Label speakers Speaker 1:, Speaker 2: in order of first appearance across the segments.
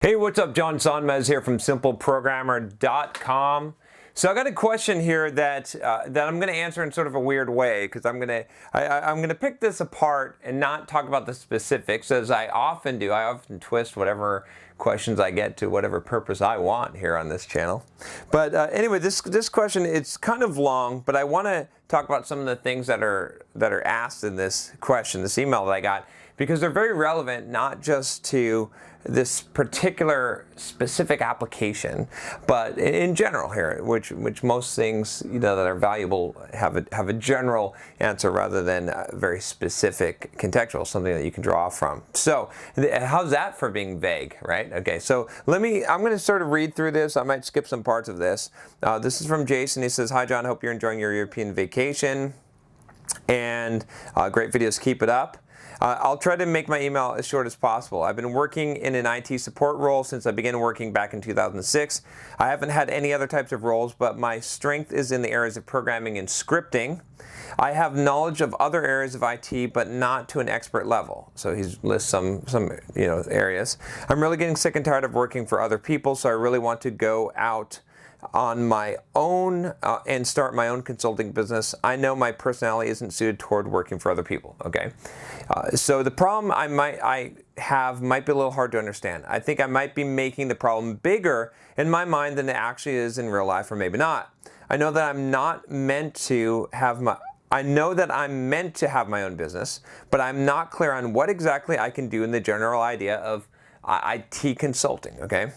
Speaker 1: Hey, what's up? John Sonmez here from simpleprogrammer.com. So I got a question here that I'm going to answer in sort of a weird way, because I'm going to pick this apart and not talk about the specifics, as I often do. I often twist whatever questions I get to whatever purpose I want here on this channel. But anyway, this question, it's kind of long, but I want to talk about some of the things that are asked in this question, this email that I got, because they're very relevant, not just to this particular specific application, but in general here, which most things that are valuable have a general answer rather than a very specific contextual, something that you can draw from. So how's that for being vague, right? Okay, so I'm going to sort of read through this. I might skip some parts of this. This is from Jason. He says, "Hi John, hope you're enjoying your European vacation, and great videos, keep it up. I'll try to make my email as short as possible. I've been working in an IT support role since I began working back in 2006. I haven't had any other types of roles, but my strength is in the areas of programming and scripting. I have knowledge of other areas of IT, but not to an expert level." So he lists some areas. "I'm really getting sick and tired of working for other people, so I really want to go out on my own and start my own consulting business. I know my personality isn't suited toward working for other people." Okay, so the problem I have might be a little hard to understand. I think I might be making the problem bigger in my mind than it actually is in real life, or maybe not. I know that I'm meant to have my own business, but I'm not clear on what exactly I can do in the general idea of IT consulting. Okay.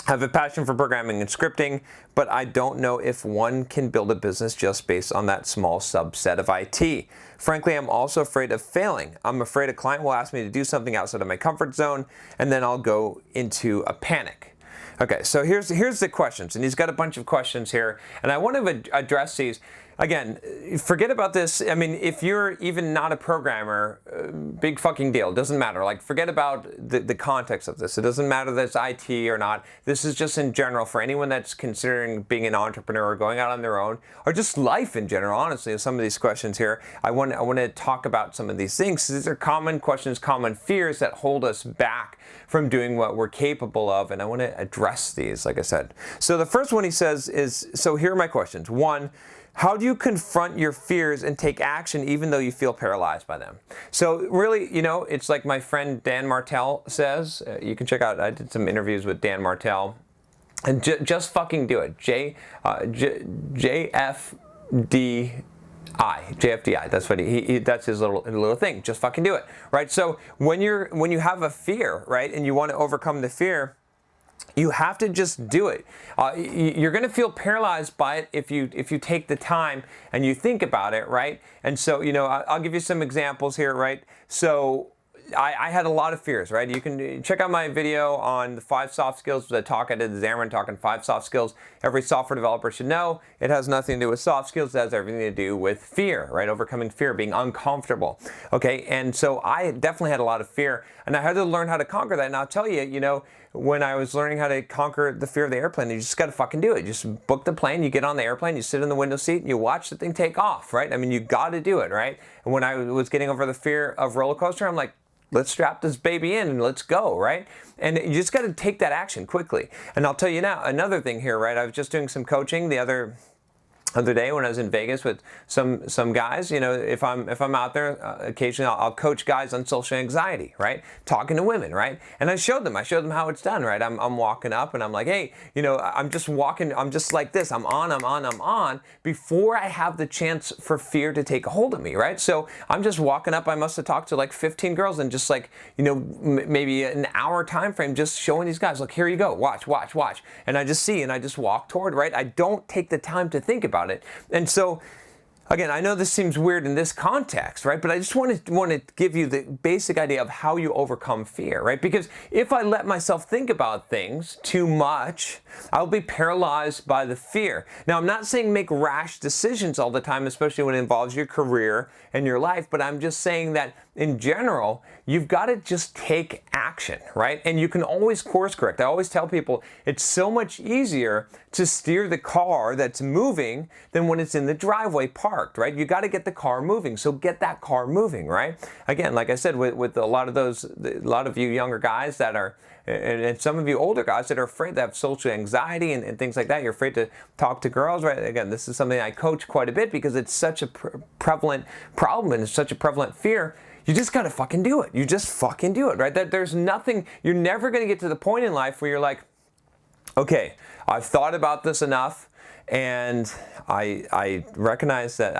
Speaker 1: I have a passion for programming and scripting, but I don't know if one can build a business just based on that small subset of IT. Frankly, I'm also afraid of failing. I'm afraid a client will ask me to do something outside of my comfort zone, and then I'll go into a panic. Okay, so here's the questions, and he's got a bunch of questions here, and I want to address these. Again, forget about this. I mean, if you're even not a programmer, big fucking deal. It doesn't matter. Like, forget about the context of this. It doesn't matter that it's IT or not. This is just in general for anyone that's considering being an entrepreneur or going out on their own, or just life in general. Honestly, some of these questions here, I want to talk about some of these things. These are common questions, common fears that hold us back from doing what we're capable of, and I want to address these, like I said. So the first one he says is, so here are my questions. One, how do you confront your fears and take action even though you feel paralyzed by them? So really, it's like my friend Dan Martell says. You can check out, I did some interviews with Dan Martell. And just fucking do it. JFDI. That's what that's his little thing. Just fucking do it, right? So when you have a fear, right, and you want to overcome the fear, you have to just do it. You're going to feel paralyzed by it if you take the time and you think about it, right? And so, I'll give you some examples here, right? So I had a lot of fears, right? You can check out my video on the 5 soft skills. I did the Xamarin talking 5 soft skills every software developer should know. It has nothing to do with soft skills. It has everything to do with fear, right? Overcoming fear, being uncomfortable. Okay, and so I definitely had a lot of fear, and I had to learn how to conquer that. And I'll tell you, when I was learning how to conquer the fear of the airplane, you just got to fucking do it. You just book the plane, you get on the airplane, you sit in the window seat, and you watch the thing take off, right? I mean, you got to do it, right? And when I was getting over the fear of roller coaster, I'm like, let's strap this baby in and let's go, right? And you just got to take that action quickly. And I'll tell you now, another thing here, right? I was just doing some coaching the other day when I was in Vegas with some guys. If I'm out there, occasionally I'll coach guys on social anxiety, right? Talking to women, right? And I showed them how it's done, right? I'm walking up and I'm like, hey, I'm just walking, I'm just like this, I'm on before I have the chance for fear to take a hold of me, right? So I'm just walking up. I must have talked to like 15 girls in just like, maybe an hour time frame, just showing these guys, look, here you go, watch. And I just walk toward, right? I don't take the time to think about it. And so, again, I know this seems weird in this context, right? But I just want to give you the basic idea of how you overcome fear, right? Because if I let myself think about things too much, I'll be paralyzed by the fear. Now, I'm not saying make rash decisions all the time, especially when it involves your career and your life, but I'm just saying that in general, you've got to just take action, right? And you can always course correct. I always tell people it's so much easier to steer the car that's moving than when it's in the driveway parked. parked, right? You got to get the car moving. So get that car moving, right? Again, like I said, with a lot of you younger guys that are, and some of you older guys that are afraid, that have social anxiety and things like that. You're afraid to talk to girls, right? Again, this is something I coach quite a bit because it's such a prevalent problem and it's such a prevalent fear. You just gotta fucking do it. You just fucking do it, right? There's nothing, you're never gonna get to the point in life where you're like, okay, I've thought about this enough, and I recognize that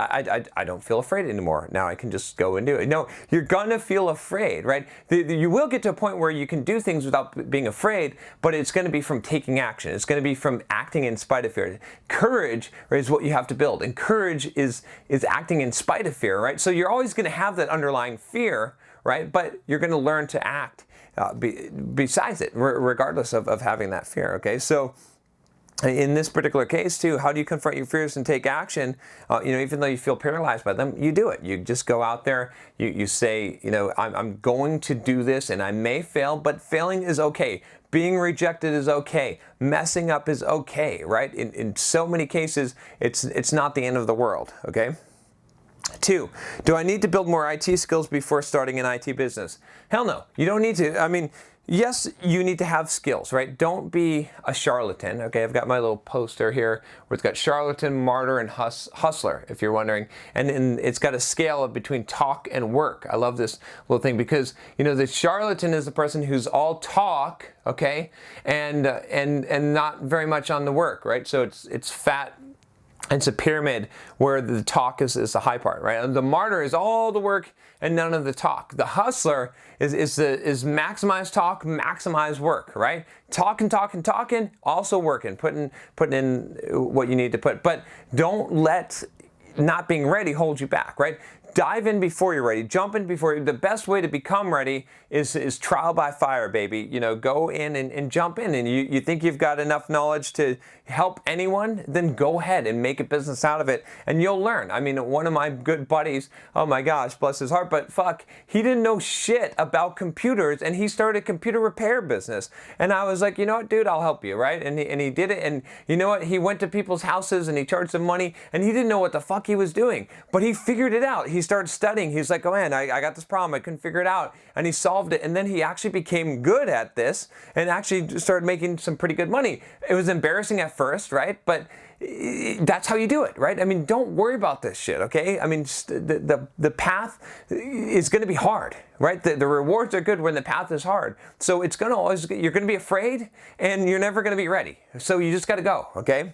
Speaker 1: I don't feel afraid anymore. Now I can just go and do it. No, you're gonna feel afraid, right? You will get to a point where you can do things without being afraid, but it's gonna be from taking action. It's gonna be from acting in spite of fear. Courage is what you have to build, and courage is acting in spite of fear, right? So you're always gonna have that underlying fear, right? But you're gonna learn to act besides it, regardless of having that fear, okay? So in this particular case too, how do you confront your fears and take action? Even though you feel paralyzed by them, you do it. You just go out there, you say, I'm going to do this and I may fail, but failing is okay. Being rejected is okay. Messing up is okay, right? In so many cases, it's not the end of the world, okay? 2, do I need to build more IT skills before starting an IT business? Hell no, you don't need to. I mean, yes, you need to have skills, right? Don't be a charlatan, okay? I've got my little poster here where it's got charlatan, martyr, and hustler, if you're wondering. And it's got a scale of between talk and work. I love this little thing because, the charlatan is the person who's all talk, okay? And not very much on the work, right? So it's fat. It's a pyramid where the talk is the high part, right? And the martyr is all the work and none of the talk. The hustler is maximize talk, maximize work, right? Talking, also working, putting in what you need to put. But don't let not being ready hold you back, right? Dive in before you're ready. Jump in before you. The best way to become ready is trial by fire, baby. Go in and jump in. And you think you've got enough knowledge to help anyone, then go ahead and make a business out of it, and you'll learn. I mean, one of my good buddies, oh my gosh, bless his heart, but fuck, he didn't know shit about computers, and he started a computer repair business. And I was like, you know what, dude, I'll help you, right? And he did it, and you know what? He went to people's houses and he charged them money, and he didn't know what the fuck he was doing, but he figured it out. He started studying. He's like, oh man, I got this problem. I couldn't figure it out, and he solved it. And then he actually became good at this and actually started making some pretty good money. It was embarrassing at first, right? But that's how you do it, right? I mean, don't worry about this shit, okay? I mean, the path is going to be hard, right? The rewards are good when the path is hard. So it's going to always, you're going to be afraid and you're never going to be ready. So you just got to go, okay?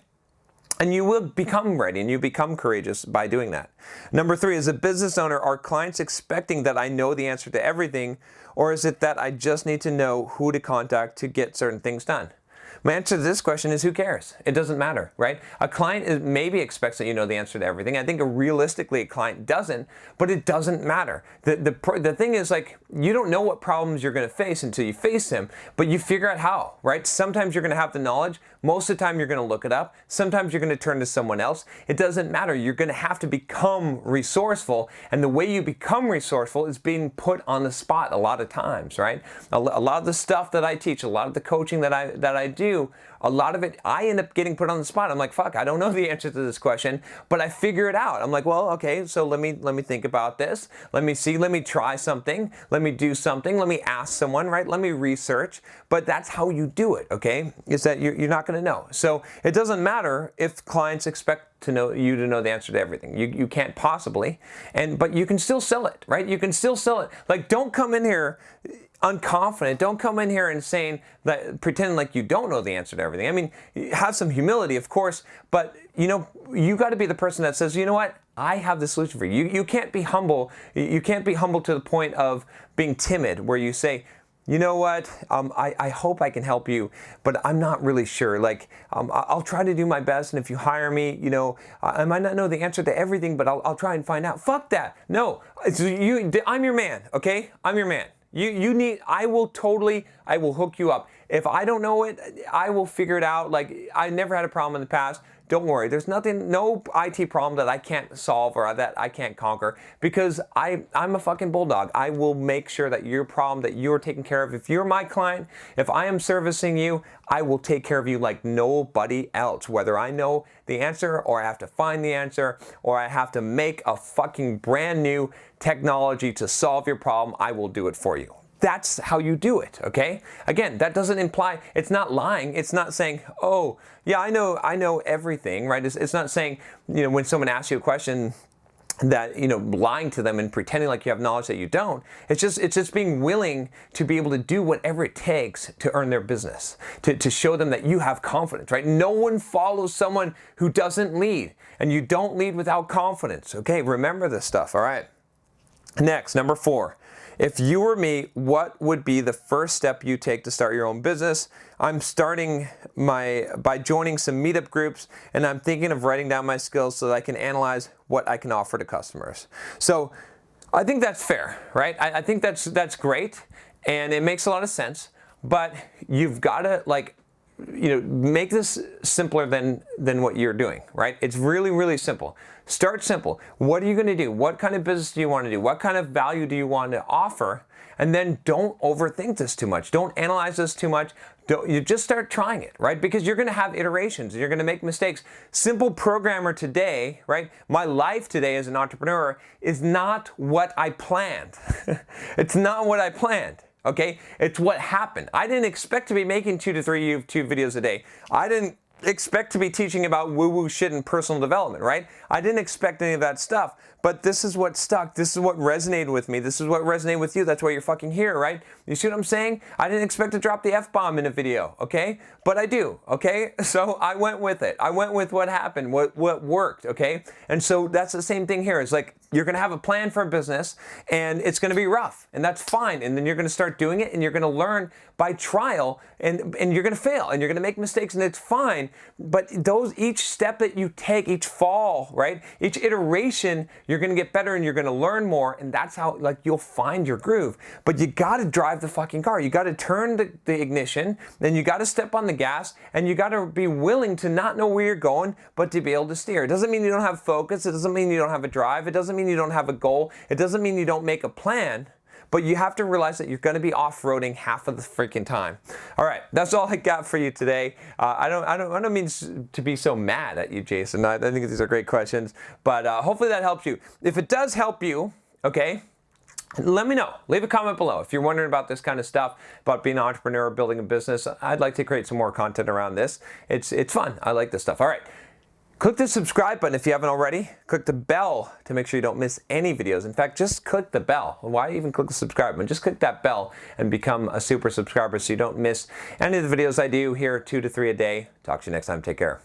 Speaker 1: And you will become ready and you become courageous by doing that. Number 3, as a business owner, are clients expecting that I know the answer to everything, or is it that I just need to know who to contact to get certain things done? My answer to this question is who cares? It doesn't matter, right? A client maybe expects that you know the answer to everything. I think realistically a client doesn't, but it doesn't matter. The thing is, like, you don't know what problems you're going to face until you face them, but you figure out how, right? Sometimes you're going to have the knowledge. Most of the time you're going to look it up. Sometimes you're going to turn to someone else. It doesn't matter. You're going to have to become resourceful, and the way you become resourceful is being put on the spot a lot of times, right? A lot of the stuff that I teach, a lot of the coaching that I do, a lot of it, I end up getting put on the spot. I'm like, fuck, I don't know the answer to this question, but I figure it out. I'm like, well, okay, so let me think about this. Let me see, let me try something. Let me do something. Let me ask someone, right? Let me research. But that's how you do it, okay? Is that you're not going to know. So it doesn't matter if clients expect to know the answer to everything. You can't possibly, but you can still sell it, right? You can still sell it. Like, don't come in here unconfident. Don't come in here and pretend like you don't know the answer to everything. I mean, have some humility, of course, but you got to be the person that says, you know what? I have the solution for you. You can't be humble. You can't be humble to the point of being timid, where you say, you know what, I hope I can help you, but I'm not really sure. Like, I'll try to do my best, and if you hire me, I might not know the answer to everything, but I'll try and find out. Fuck that. No, I'm your man, okay? I'm your man. I will hook you up. If I don't know it, I will figure it out. Like, I never had a problem in the past. don't worry. There's nothing, no IT problem that I can't solve or that I can't conquer, because I'm a fucking bulldog. I will make sure that your problem that you're taking care of, if you're my client, if I am servicing you, I will take care of you like nobody else, whether I know the answer or I have to find the answer or I have to make a fucking brand new technology to solve your problem. I will do it for you. That's how you do it, okay? Again, that doesn't imply, it's not lying. It's not saying, oh, yeah, I know everything, right? It's not saying, when someone asks you a question, that, lying to them and pretending like you have knowledge that you don't. It's just being willing to be able to do whatever it takes to earn their business, to show them that you have confidence, right? No one follows someone who doesn't lead, and you don't lead without confidence, okay? Remember this stuff, all right? Next, number 4. If you were me, what would be the first step you take to start your own business? I'm starting by joining some meetup groups, and I'm thinking of writing down my skills so that I can analyze what I can offer to customers. So I think that's fair, right? I think that's great, and it makes a lot of sense, but you've got to make this simpler than what you're doing, right? It's really, really simple. Start simple. What are you going to do? What kind of business do you want to do? What kind of value do you want to offer? And then don't overthink this too much. Don't analyze this too much. You just start trying it, right? Because you're going to have iterations. You're going to make mistakes. Simple programmer today, right? My life today as an entrepreneur is not what I planned. It's not what I planned. Okay, it's what happened. I didn't expect to be making 2 to 3 YouTube videos a day. I didn't expect to be teaching about woo-woo shit in personal development, right? I didn't expect any of that stuff, but this is what stuck. This is what resonated with me. This is what resonated with you. That's why you're fucking here, right? You see what I'm saying? I didn't expect to drop the F-bomb in a video, okay? But I do, okay? So I went with it. I went with what happened, what worked, okay? And so that's the same thing here. It's like you're going to have a plan for a business, and it's going to be rough, and that's fine. And then you're going to start doing it, and you're going to learn by trial, and you're going to fail, and you're going to make mistakes, and it's fine. But each step that you take, each fall, right? Each iteration, you're going to get better, and you're going to learn more, and that's how you'll find your groove. But you got to drive the fucking car. You got to turn the ignition, then you got to step on the gas, and you got to be willing to not know where you're going, but to be able to steer. It doesn't mean you don't have focus. It doesn't mean you don't have a drive. It doesn't mean you don't have a goal. It doesn't mean you don't make a plan. But you have to realize that you're going to be off-roading half of the freaking time. All right, that's all I got for you today. I don't mean to be so mad at you, Jason. I think these are great questions, but hopefully that helps you. If it does help you, okay, let me know. Leave a comment below. If you're wondering about this kind of stuff, about being an entrepreneur, building a business, I'd like to create some more content around this. It's fun. I like this stuff. All right. Click the subscribe button if you haven't already. Click the bell to make sure you don't miss any videos. In fact, just click the bell. Why even click the subscribe button? Just click that bell and become a super subscriber so you don't miss any of the videos I do here, 2 to 3 a day. Talk to you next time. Take care.